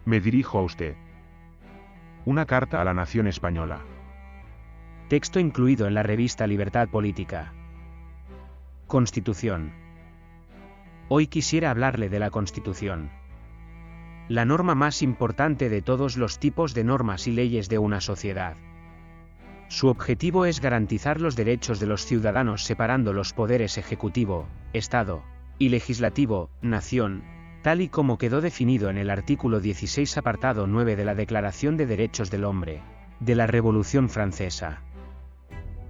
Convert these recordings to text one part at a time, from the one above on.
Me dirijo a usted. Una carta a la nación española. Texto incluido en la revista Libertad Política. Constitución. Hoy quisiera hablarle de la Constitución. La norma más importante de todos los tipos de normas y leyes de una sociedad. Su objetivo es garantizar los derechos de los ciudadanos separando los poderes ejecutivo, Estado, y legislativo, nación, tal y como quedó definido en el artículo 16 apartado 9 de la Declaración de Derechos del Hombre, de la Revolución Francesa.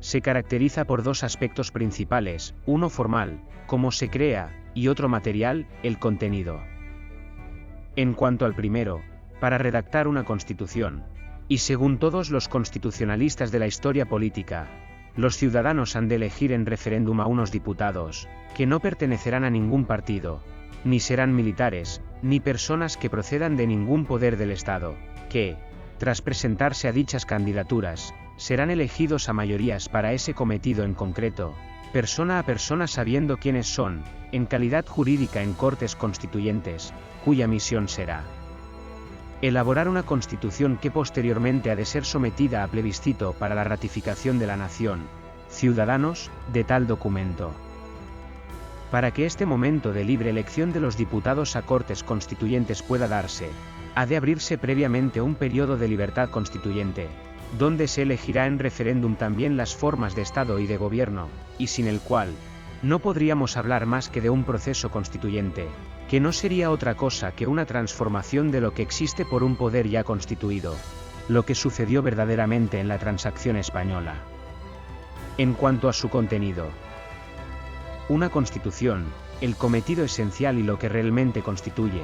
Se caracteriza por dos aspectos principales, uno formal, cómo se crea, y otro material, el contenido. En cuanto al primero, para redactar una constitución, y según todos los constitucionalistas de la historia política, los ciudadanos han de elegir en referéndum a unos diputados, que no pertenecerán a ningún partido, ni serán militares, ni personas que procedan de ningún poder del Estado, que, tras presentarse a dichas candidaturas, serán elegidos a mayorías para ese cometido en concreto, persona a persona sabiendo quiénes son, en calidad jurídica en Cortes Constituyentes, cuya misión será elaborar una constitución que posteriormente ha de ser sometida a plebiscito para la ratificación de la nación, ciudadanos, de tal documento. Para que este momento de libre elección de los diputados a Cortes Constituyentes pueda darse, ha de abrirse previamente un periodo de libertad constituyente, donde se elegirá en referéndum también las formas de Estado y de gobierno, y sin el cual, no podríamos hablar más que de un proceso constituyente, que no sería otra cosa que una transformación de lo que existe por un poder ya constituido, lo que sucedió verdaderamente en la transacción española. En cuanto a su contenido, una constitución, el cometido esencial y lo que realmente constituye,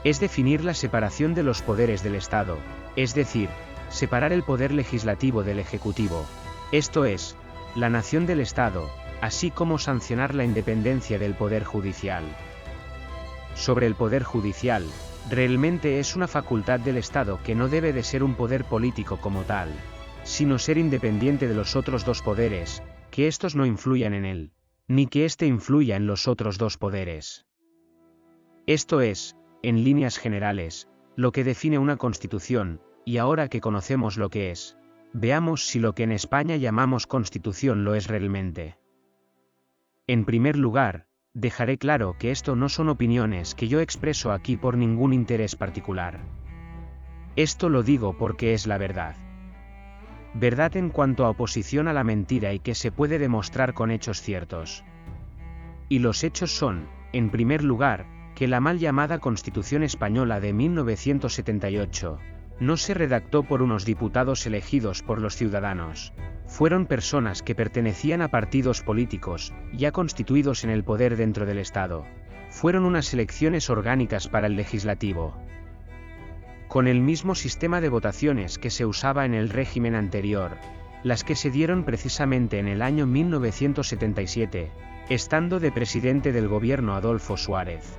es definir la separación de los poderes del Estado, es decir, separar el poder legislativo del ejecutivo, esto es, la nación del Estado, así como sancionar la independencia del poder judicial. Sobre el poder judicial, realmente es una facultad del Estado que no debe de ser un poder político como tal, sino ser independiente de los otros dos poderes, que estos no influyan en él, ni que éste influya en los otros dos poderes. Esto es, en líneas generales, lo que define una constitución, y ahora que conocemos lo que es, veamos si lo que en España llamamos constitución lo es realmente. En primer lugar, dejaré claro que esto no son opiniones que yo expreso aquí por ningún interés particular. Esto lo digo porque es la verdad. Verdad en cuanto a oposición a la mentira y que se puede demostrar con hechos ciertos. Y los hechos son, en primer lugar, que la mal llamada Constitución Española de 1978, no se redactó por unos diputados elegidos por los ciudadanos. Fueron personas que pertenecían a partidos políticos, ya constituidos en el poder dentro del Estado. Fueron unas elecciones orgánicas para el legislativo, con el mismo sistema de votaciones que se usaba en el régimen anterior, las que se dieron precisamente en el año 1977, estando de presidente del gobierno Adolfo Suárez.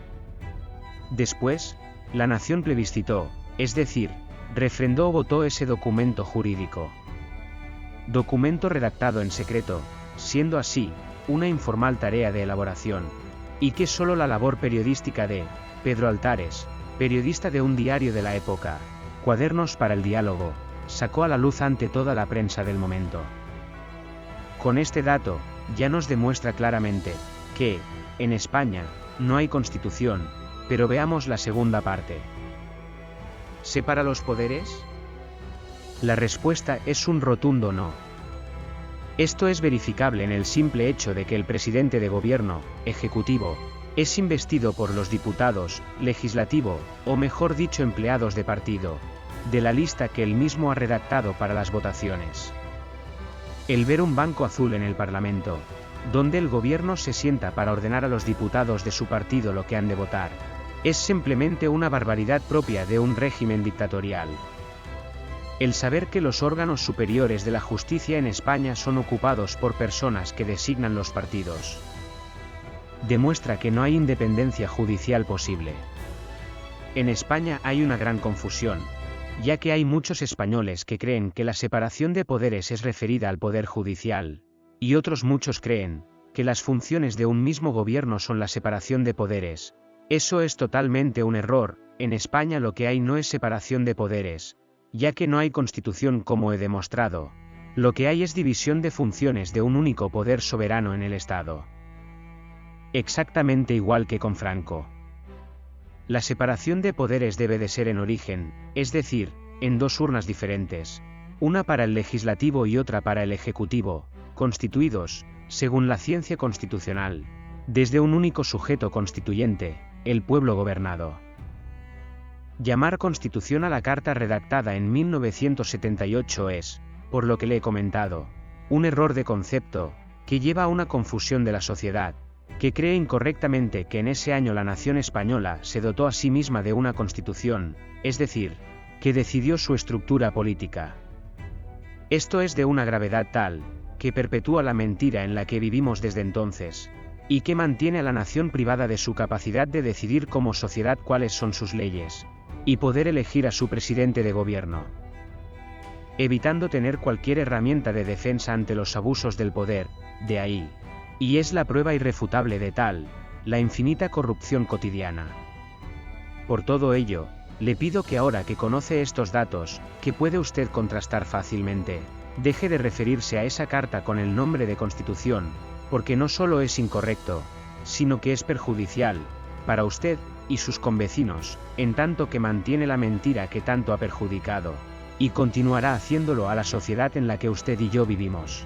Después, la nación plebiscitó, es decir, refrendó o votó ese documento jurídico. Documento redactado en secreto, siendo así, una informal tarea de elaboración, y que solo la labor periodística de Pedro Altares, periodista de un diario de la época, Cuadernos para el Diálogo, sacó a la luz ante toda la prensa del momento. Con este dato, ya nos demuestra claramente, que, en España, no hay constitución, pero veamos la segunda parte. ¿Separa los poderes? La respuesta es un rotundo no. Esto es verificable en el simple hecho de que el presidente de gobierno, ejecutivo, es investido por los diputados, legislativo, o mejor dicho empleados de partido, de la lista que él mismo ha redactado para las votaciones. El ver un banco azul en el Parlamento, donde el gobierno se sienta para ordenar a los diputados de su partido lo que han de votar, es simplemente una barbaridad propia de un régimen dictatorial. El saber que los órganos superiores de la justicia en España son ocupados por personas que designan los partidos, demuestra que no hay independencia judicial posible. En España hay una gran confusión, ya que hay muchos españoles que creen que la separación de poderes es referida al poder judicial, y otros muchos creen que las funciones de un mismo gobierno son la separación de poderes. Eso es totalmente un error. en España lo que hay no es separación de poderes, ya que no hay constitución como he demostrado. Lo que hay es división de funciones de un único poder soberano en el Estado. Exactamente igual que con Franco. La separación de poderes debe de ser en origen, es decir, en dos urnas diferentes, una para el legislativo y otra para el ejecutivo, constituidos, según la ciencia constitucional, desde un único sujeto constituyente, el pueblo gobernado. Llamar Constitución a la Carta redactada en 1978 es, por lo que le he comentado, un error de concepto, que lleva a una confusión de la sociedad, que cree incorrectamente que en ese año la nación española se dotó a sí misma de una constitución, es decir, que decidió su estructura política. Esto es de una gravedad tal, que perpetúa la mentira en la que vivimos desde entonces, y que mantiene a la nación privada de su capacidad de decidir como sociedad cuáles son sus leyes, y poder elegir a su presidente de gobierno, evitando tener cualquier herramienta de defensa ante los abusos del poder, de ahí, y es la prueba irrefutable de tal, la infinita corrupción cotidiana. Por todo ello, le pido que ahora que conoce estos datos, que puede usted contrastar fácilmente, deje de referirse a esa carta con el nombre de Constitución, porque no solo es incorrecto, sino que es perjudicial, para usted y sus convecinos, en tanto que mantiene la mentira que tanto ha perjudicado, y continuará haciéndolo a la sociedad en la que usted y yo vivimos.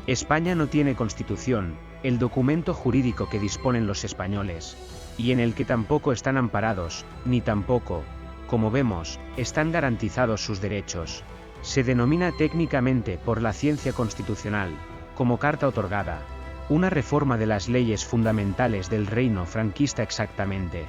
España no tiene constitución, el documento jurídico que disponen los españoles, y en el que tampoco están amparados, ni tampoco, como vemos, están garantizados sus derechos. Se denomina técnicamente por la ciencia constitucional, como carta otorgada, una reforma de las leyes fundamentales del reino franquista exactamente.